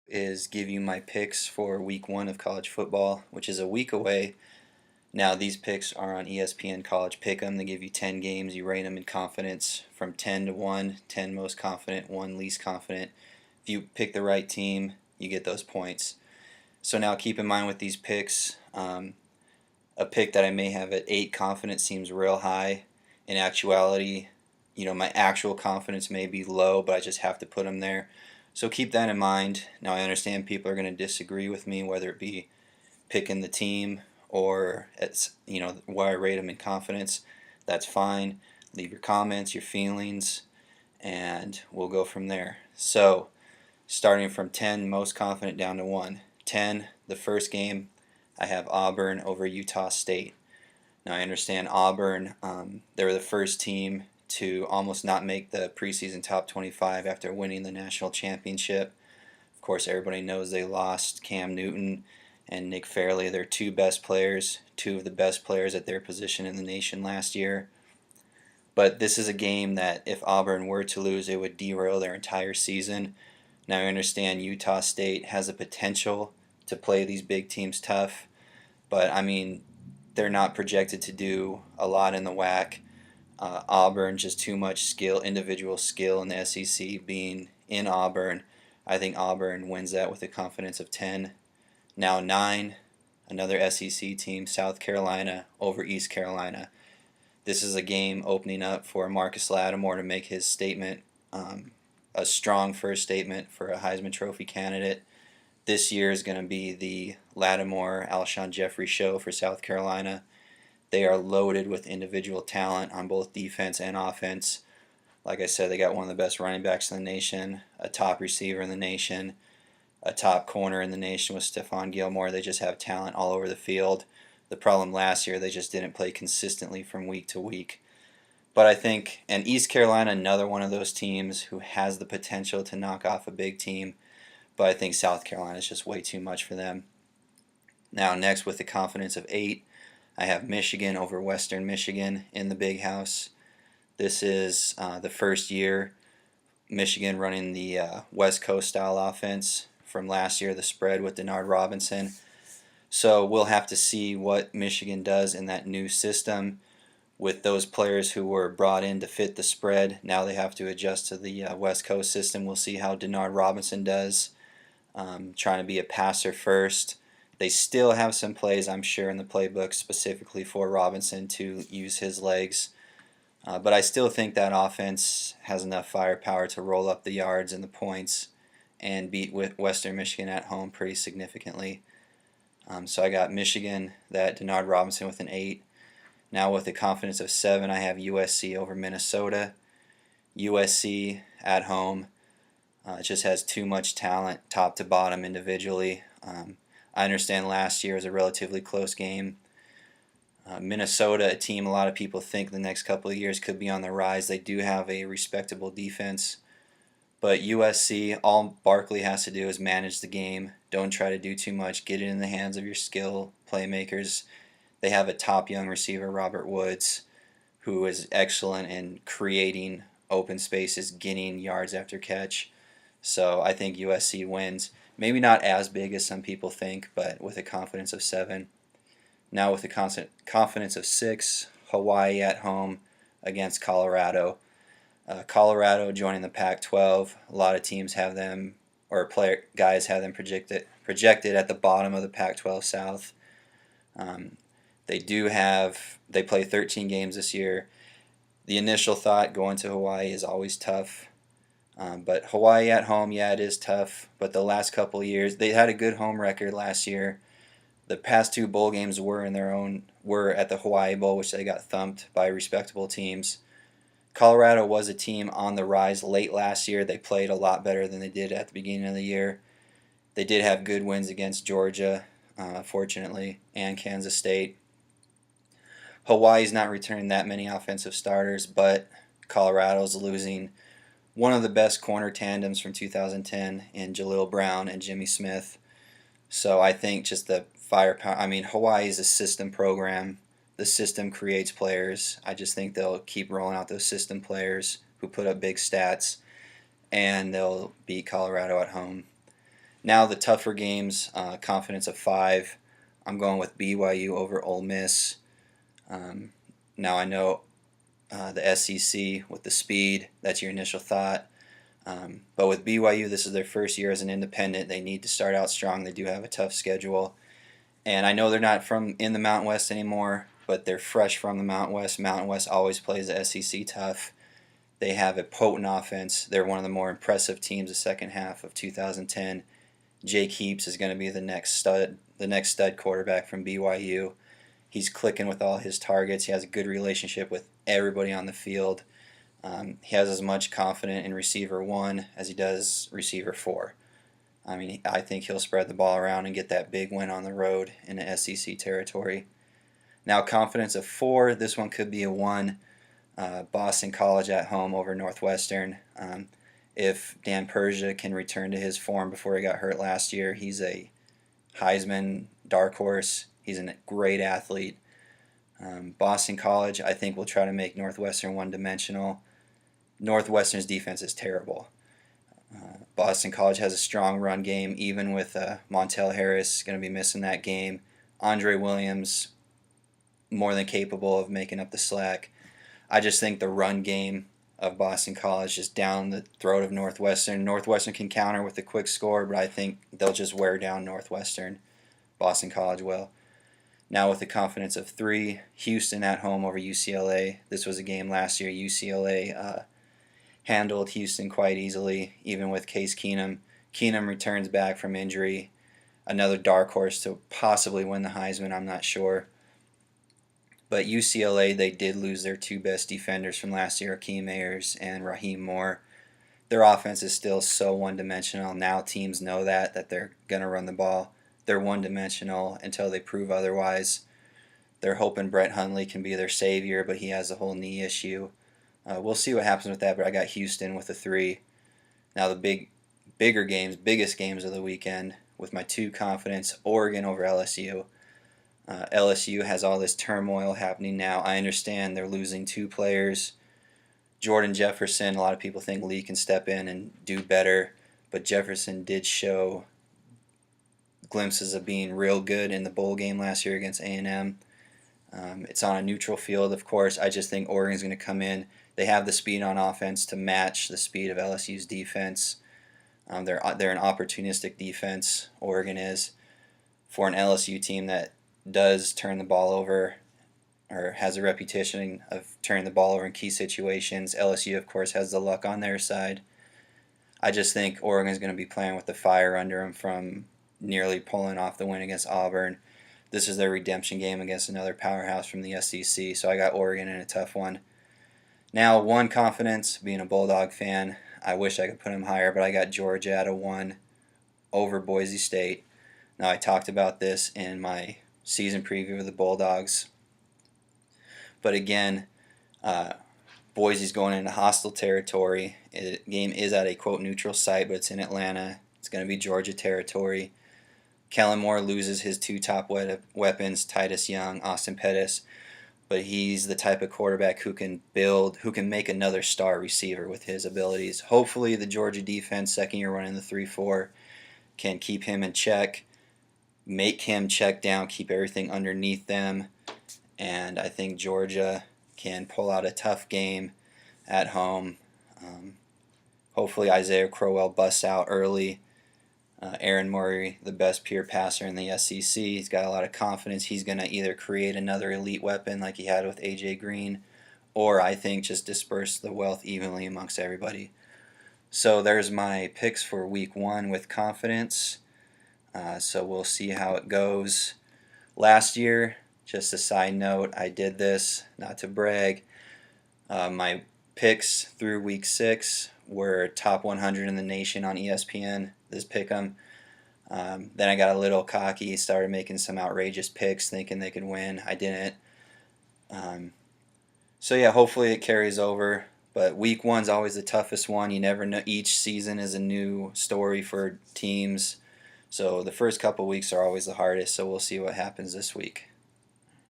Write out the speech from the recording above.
is give you my picks for week 1 of college football, which is a week away. Now, these picks are on ESPN College Pick Em. They give you 10 games. You rate them in confidence from 10 to 1, 10 most confident, 1 least confident. If you pick the right team, you get those points. So now keep in mind with these picks, a pick that I may have at 8 confidence seems real high. In actuality, my actual confidence may be low, but I just have to put them there. So keep that in mind. Now, I understand people are going to disagree with me, whether it be picking the team or it's where I rate them in confidence. That's fine. Leave your comments, your feelings, and we'll go from there. So starting from 10 most confident down to 1. 10, the first game, I have Auburn over Utah State. Now, I understand Auburn, they were the first team to almost not make the preseason top 25 after winning the national championship. Of course, everybody knows they lost Cam Newton and Nick Fairley, their two best players, two of the best players at their position in the nation last year. But this is a game that if Auburn were to lose, it would derail their entire season. Now, I understand Utah State has the potential to play these big teams tough, but they're not projected to do a lot in the WAC. Auburn, just too much skill, individual skill in the SEC being in Auburn. I think Auburn wins that with a confidence of 10. Now 9, another SEC team, South Carolina over East Carolina. This is a game opening up for Marcus Lattimore to make his statement, a strong first statement for a Heisman Trophy candidate. This year is going to be the Lattimore-Alshon Jeffrey show for South Carolina. They are loaded with individual talent on both defense and offense. Like I said, they got one of the best running backs in the nation, a top receiver in the nation, a top corner in the nation with Stephon Gilmore. They just have talent all over the field. The problem last year, they just didn't play consistently from week to week. But I think, and East Carolina, another one of those teams who has the potential to knock off a big team, but I think South Carolina is just way too much for them. Now, next, with the confidence of 8, I have Michigan over Western Michigan in the Big House. This is the first year Michigan running the West Coast style offense from last year, the spread with Denard Robinson. So we'll have to see what Michigan does in that new system with those players who were brought in to fit the spread. Now they have to adjust to the West Coast system. We'll see how Denard Robinson does, trying to be a passer first. They still have some plays, I'm sure, in the playbook specifically for Robinson to use his legs. But I still think that offense has enough firepower to roll up the yards and the points and beat Western Michigan at home pretty significantly. So I got Michigan, that Denard Robinson with an 8. Now with the confidence of 7, I have USC over Minnesota. USC at home just has too much talent top to bottom individually. I understand last year was a relatively close game. Minnesota, a team a lot of people think the next couple of years could be on the rise. They do have a respectable defense. But USC, all Barkley has to do is manage the game. Don't try to do too much. Get it in the hands of your skill playmakers. They have a top young receiver, Robert Woods, who is excellent in creating open spaces, getting yards after catch. So I think USC wins. Maybe not as big as some people think, but with a confidence of 7. Now with a confidence of 6, Hawaii at home against Colorado. Colorado joining the Pac-12. A lot of teams have them, or guys have them projected at the bottom of the Pac-12 South. They play 13 games this year. The initial thought going to Hawaii is always tough. But Hawaii at home, yeah, it is tough. But the last couple of years, they had a good home record last year. The past 2 bowl games were at the Hawaii Bowl, which they got thumped by respectable teams. Colorado was a team on the rise late last year. They played a lot better than they did at the beginning of the year. They did have good wins against Georgia, fortunately, and Kansas State. Hawaii's not returning that many offensive starters, but Colorado's losing one of the best corner tandems from 2010 in Jaleel Brown and Jimmy Smith. So I think just the firepower. Hawaii is a system program. The system creates players. I just think they'll keep rolling out those system players who put up big stats, and they'll beat Colorado at home. Now the tougher games, confidence of 5. I'm going with BYU over Ole Miss. Now I know the SEC with the speed, that's your initial thought. But with BYU, this is their first year as an independent. They need to start out strong. They do have a tough schedule. And I know they're not from in the Mountain West anymore, but they're fresh from the Mountain West. Mountain West always plays the SEC tough. They have a potent offense. They're one of the more impressive teams the second half of 2010. Jake Heaps is going to be the next stud quarterback from BYU. He's clicking with all his targets. He has a good relationship with everybody on the field. He has as much confidence in receiver 1 as he does receiver 4. I mean, I think he'll spread the ball around and get that big win on the road in the SEC territory. Now, confidence of 4, this one could be a 1. Boston College at home over Northwestern. If Dan Persia can return to his form before he got hurt last year, he's a Heisman dark horse. He's a great athlete. Boston College, I think, will try to make Northwestern one-dimensional. Northwestern's defense is terrible. Boston College has a strong run game, even with Montel Harris going to be missing that game. Andre Williams, more than capable of making up the slack. I just think the run game of Boston College is down the throat of Northwestern. Northwestern can counter with a quick score, but I think they'll just wear down Northwestern. Boston College will. Now with the confidence of 3, Houston at home over UCLA. This was a game last year. UCLA handled Houston quite easily, even with Case Keenum. Keenum returns back from injury. Another dark horse to possibly win the Heisman, I'm not sure. But UCLA, they did lose their 2 best defenders from last year, Akeem Ayers and Raheem Moore. Their offense is still so one-dimensional. Now teams know that they're going to run the ball. They're one-dimensional until they prove otherwise. They're hoping Brett Hundley can be their savior, but he has a whole knee issue. We'll see what happens with that, but I got Houston with a 3. Now the biggest games of the weekend with my 2 confidence, Oregon over LSU. LSU has all this turmoil happening now. I understand they're losing 2 players. Jordan Jefferson, a lot of people think Lee can step in and do better, but Jefferson did show glimpses of being real good in the bowl game last year against A&M. It's on a neutral field, of course. I just think Oregon's going to come in. They have the speed on offense to match the speed of LSU's defense. They're an opportunistic defense, Oregon is, for an LSU team that does turn the ball over or has a reputation of turning the ball over in key situations. LSU, of course, has the luck on their side. I just think Oregon's going to be playing with the fire under them from nearly pulling off the win against Auburn. This is their redemption game against another powerhouse from the SEC, so I got Oregon in a tough one. Now, 1 confidence, being a Bulldog fan. I wish I could put them higher, but I got Georgia at a 1 over Boise State. Now, I talked about this in my season preview of the Bulldogs. But again, Boise's going into hostile territory. The game is at a, quote, neutral site, but it's in Atlanta. It's going to be Georgia territory. Kellen Moore loses his 2 top weapons, Titus Young, Austin Pettis, but he's the type of quarterback who can make another star receiver with his abilities. Hopefully the Georgia defense, second year running the 3-4, can keep him in check, make him check down, keep everything underneath them, and I think Georgia can pull out a tough game at home. Hopefully Isaiah Crowell busts out early. Aaron Murray, the best pure passer in the SEC. He's got a lot of confidence. He's going to either create another elite weapon like he had with A.J. Green, or I think just disperse the wealth evenly amongst everybody. So there's my picks for week 1 with confidence. So we'll see how it goes. Last year, just a side note, I did this, not to brag. My picks through week 6 were top 100 in the nation on ESPN, this pick 'em. Then I got a little cocky, started making some outrageous picks, thinking they could win. I didn't. So yeah, hopefully it carries over. But week 1's always the toughest one. You never know. Each season is a new story for teams. So the first couple weeks are always the hardest. So we'll see what happens this week.